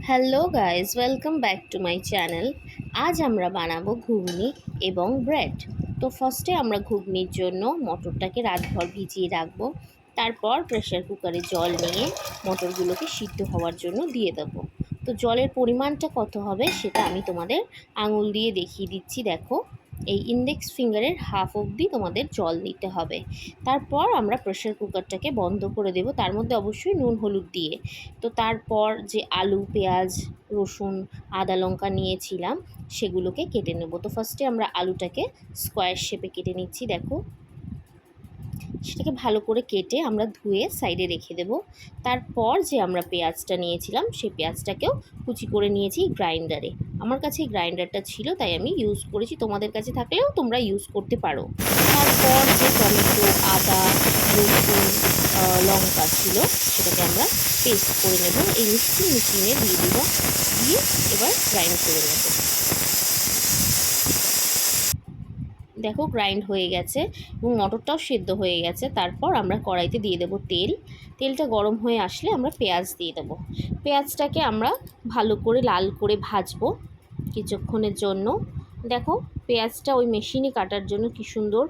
Hello guys, welcome back to my channel. আজ আমরা বানাবো ঘুগনি এবং ব্রেড। তো ফার্স্টে আমরা ঘুগনির জন্য মটরটাকে রাতভর ভিজিয়ে রাখবো। তারপর প্রেসার কুকারে জল নিয়ে মটরগুলোকে সিদ্ধ হওয়ার জন্য দিয়ে দেবো। তো জলের পরিমাণটা কত হবে সেটা আমি তোমাদের আঙুল দিয়ে দেখিয়ে দিচ্ছি। দেখো, এই ইন্ডেক্স ফিঙ্গারের হাফ অবধি তোমাদের জল দিতে হবে। তারপর আমরা প্রেসার কুকারটাকে বন্ধ করে দেব, তার মধ্যে অবশ্যই নুন হলুদ দিয়ে। তো তারপর যে আলু, পেঁয়াজ, রসুন, আদা, লঙ্কা নিয়েছিলাম সেগুলোকে কেটে নেব। তো ফার্স্টে আমরা আলুটাকে স্কোয়ার শেপে কেটে নিচ্ছি। দেখো, সেটাকে ভালো করে কেটে আমরা ধুয়ে সাইডে রেখে দেব। তারপর যে আমরা পেঁয়াজটা নিয়েছিলাম সেই পেঁয়াজটাকেও কুচি করে নিয়েছি গ্রাইন্ডারে। আমার কাছে এই গ্রাইন্ডারটা ছিল তাই আমি ইউজ করেছি, তোমাদের কাছে থাকলেও তোমরা ইউজ করতে পারো। তারপর যে টমেটো, আদা, রসুন, লঙ্কা ছিল সেটাকে আমরা পেস্ট করে নেব। এই মিক্সিং মেশিনে দিয়ে দেবো, দিয়ে এবার গ্রাইন্ড করে নেব। দেখো, গ্রাইন্ড হয়ে গেছে এবং মটরটাও সেদ্ধ হয়ে গেছে। তারপর আমরা কড়াইতে দিয়ে দেবো তেল। তেলটা গরম হয়ে আসলে আমরা পেঁয়াজ দিয়ে দেবো। পেঁয়াজটাকে আমরা ভালো করে লাল করে ভাজবো কিছুক্ষণের জন্য। দেখো, পেঁয়াজটা ওই মেশিনে কাটার জন্য কি সুন্দর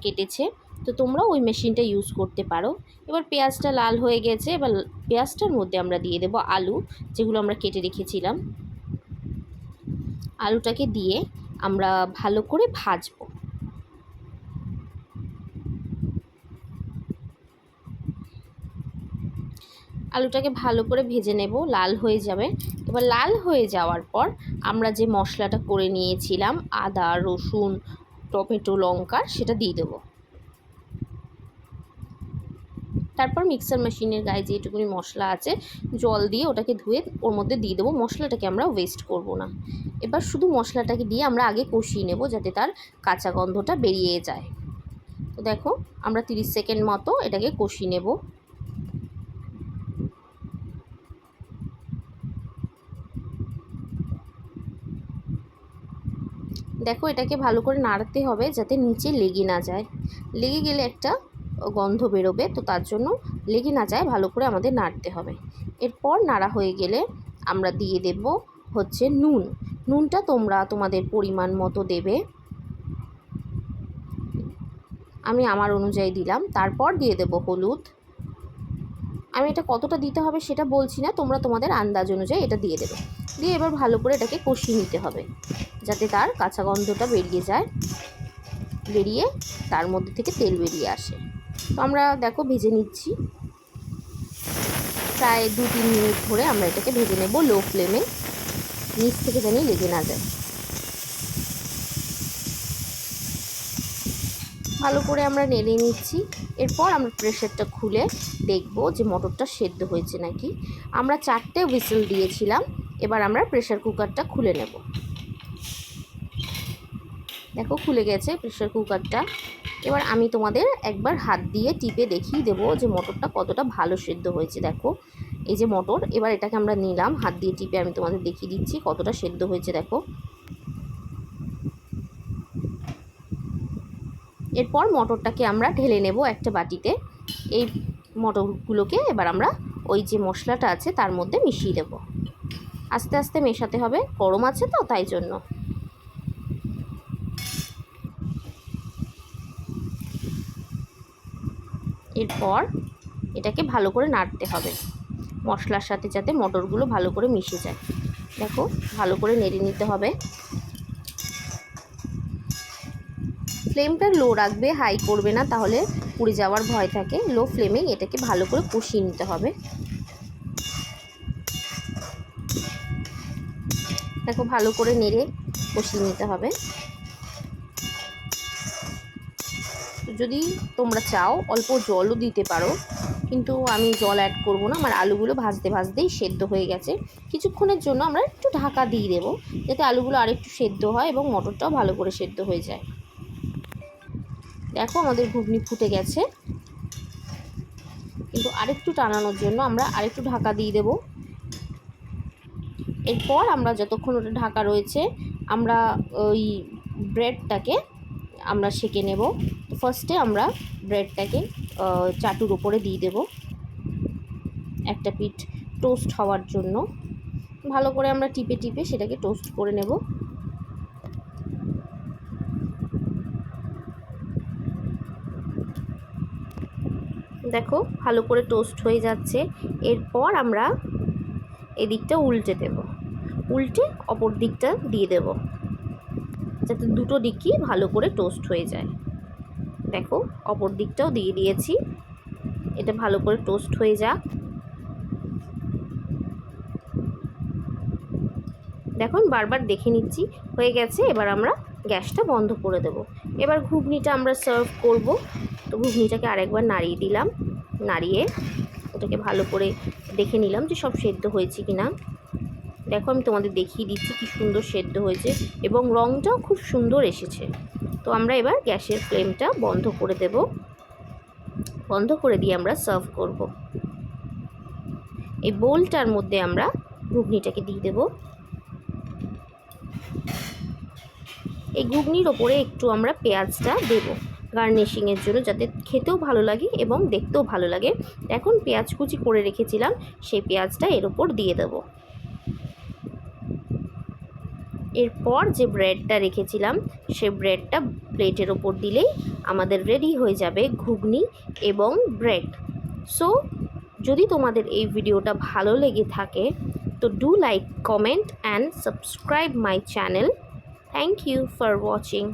কেটেছে। তো তোমরা ওই মেশিনটা ইউজ করতে পারো। এবার পেঁয়াজটা লাল হয়ে গেছে, এবার পেঁয়াজটার মধ্যে আমরা দিয়ে দেবো আলু, যেগুলো আমরা কেটে রেখেছিলাম। আলুটাকে দিয়ে আমরা ভালো করে ভাজবো। আলুটাকে ভালো করে ভেজে নেব, লাল হয়ে যাবে। এবার লাল হয়ে যাওয়ার পর আমরা যে মশলাটা করে নিয়েছিলাম আদা, রসুন, টমেটো, লঙ্কা, সেটা দিয়ে দেবো। তারপর মিক্সার মেশিনের গায়ে যেটুকুনি মশলা আছে জল দিয়ে ওটাকে ধুয়ে ওর মধ্যে দিয়ে দেবো। মশলাটাকে আমরা ওয়েস্ট করব না। এবার শুধু মশলাটাকে দিয়ে আমরা আগে কষিয়ে নেব যাতে তার কাঁচা গন্ধটা বেরিয়ে যায়। তো দেখো, আমরা 30 সেকেন্ড মতো এটাকে কষিয়ে নেব। দেখো, এটাকে ভালো করে নাড়তে হবে যাতে নিচে লেগে না যায়। লেগে গেলে একটা গন্ধ বেরোবে, তো তার জন্য লেগে না যায় ভালো করে আমাদের নাড়তে হবে। এরপর নাড়া হয়ে গেলে আমরা দিয়ে দেব হচ্ছে নুন। নুনটা তোমরা তোমাদের পরিমাণ মতো দেবে, আমি আমার অনুযায়ী দিলাম। তারপর দিয়ে দেব হলুদ। আমি এটা কতটা দিতে হবে সেটা বলছি না, তোমরা তোমাদের আন্দাজ অনুযায়ী এটা দিয়ে দেবে। দিয়ে এবার ভালো করে এটাকে কষিয়ে নিতে হবে যাতে তার কাঁচা গন্ধটা বেরিয়ে যায়, বেরিয়ে তার মধ্যে থেকে তেল বেরিয়ে আসে। তো আমরা দেখো ভেজে নিচ্ছি, প্রায় 2-3 মিনিট ধরে আমরা এটাকে ভেজে নেব লো ফ্লেমে, নিচ থেকে যেন লেগে না যায়। ভালো করে আমরা নেড়ে নিচ্ছি। এরপর আমরা প্রেসারটা খুলে দেখব যে মটরটা সেদ্ধ হয়েছে নাকি। আমরা 4টে হুইসেল দিয়েছিলাম। এবার আমরা প্রেসার কুকারটা খুলে নেব। দেখো, খুলে গেছে প্রেসার কুকারটা। এবার আমি তোমাদের একবার হাত দিয়ে টিপে দেখিয়ে দেবো যে মটরটা কতটা ভালো সেদ্ধ হয়েছে। দেখো, এই যে মটর, এবার এটাকে আমরা নিলাম, হাত দিয়ে টিপে আমি তোমাদের দেখিয়ে দিচ্ছি কতটা সেদ্ধ হয়েছে। দেখো, এরপর মটরটাকে আমরা ঢেলে নেব একটা বাটিতে। এই মটরগুলোকে এবার আমরা ওই যে মশলাটা আছে তার মধ্যে মিশিয়ে দেব। আস্তে আস্তে মেশাতে হবে, গরম আছে তো তাই জন্য। এরপর এটাকে ভালো করে নাড়তে হবে মশলার সাথে, যাতে মটরগুলো ভালো করে মিশে যায়। দেখো, ভালো করে নেড়ে নিতে হবে। ফ্লেমটা লো রাখবে, হাই করবে না, তাহলে পুড়ে যাওয়ার ভয় থাকে। লো ফ্লেমেই এটাকে ভালো করে কষিয়ে নিতে হবে। দেখো, ভালো করে নেড়ে কষিয়ে নিতে হবে। যদি তোমরা চাও অল্প জলও দিতে পারো, কিন্তু আমি জল অ্যাড করব না। আমার আলুগুলো ভাজতে ভাজতেই সেদ্ধ হয়ে গেছে। কিছুক্ষণের জন্য আমরা একটু ঢাকা দিয়ে দেবো যাতে আলুগুলো আরেকটু সেদ্ধ হয় এবং মটরটাও ভালো করে সেদ্ধ হয়ে যায়। দেখো, আমাদের ঘুগনি ফুটে গেছে, কিন্তু আরেকটু টানানোর জন্য আমরা আরেকটু ঢাকা দিয়ে দেব। এরপর আমরা যতক্ষণ ওটা ঢাকা রয়েছে আমরা ওই ব্রেডটাকে আমরা সেঁকে নেব। তো ফার্স্টে আমরা ব্রেডটাকে চাটুর ওপরে দিয়ে দেব একটা পিঠ টোস্ট হওয়ার জন্য। ভালো করে আমরা টিপে টিপে সেটাকে টোস্ট করে নেব। দেখো ভালো করে টোস্ট হয়ে যাচ্ছে। এরপর আমরা এদিকটা উল্টে দেব, উল্টে অপর দিকটা দিয়ে দেব, যাতে দুটো দিকই ভালো করে টোস্ট হয়ে যায়। দেখো অপর দিকটাও দিয়ে দিয়েছি, এটা ভালো করে টোস্ট হয়ে যাক। দেখো আমি বারবার দেখে নিচ্ছি হয়ে গেছে। এবার আমরা গ্যাসটা বন্ধ করে দেব। এবার ঘুগনিটা আমরা সার্ভ করব। তো ঘুগনিটাকে আরেকবার নাড়িয়ে দিলাম, নাড়িয়ে ওটাকে ভালো করে দেখে নিলাম যে সব সেদ্ধ হয়েছে কিনা। দেখো আমি তোমাদের দেখিয়ে দিচ্ছি কি সুন্দর সেদ্ধ হয়েছে এবং রঙটাও খুব সুন্দর এসেছে। তো আমরা এবার গ্যাসের ফ্লেমটা বন্ধ করে দেব, বন্ধ করে দিয়ে আমরা সার্ভ করব। এই বোলটার মধ্যে আমরা ঘুগনিটাকে দিয়ে দেব। এই ঘুগনির ওপরে একটু আমরা পেঁয়াজটা দেব গার্নিশিংয়ের জন্য, যাতে খেতেও ভালো লাগে এবং দেখতেও ভালো লাগে। এখন পেঁয়াজ কুচি করে রেখেছিলাম, সেই পেঁয়াজটা এর ওপর দিয়ে দেব। এরপর যে ব্রেডটা রেখেছিলাম সেই ব্রেডটা প্লেটের ওপর দিলেই আমাদের রেডি হয়ে যাবে ঘুগনি এবং ব্রেড। সো যদি তোমাদের এই ভিডিওটা ভালো লেগে থাকে তো do like, comment and subscribe my channel. Thank you for watching.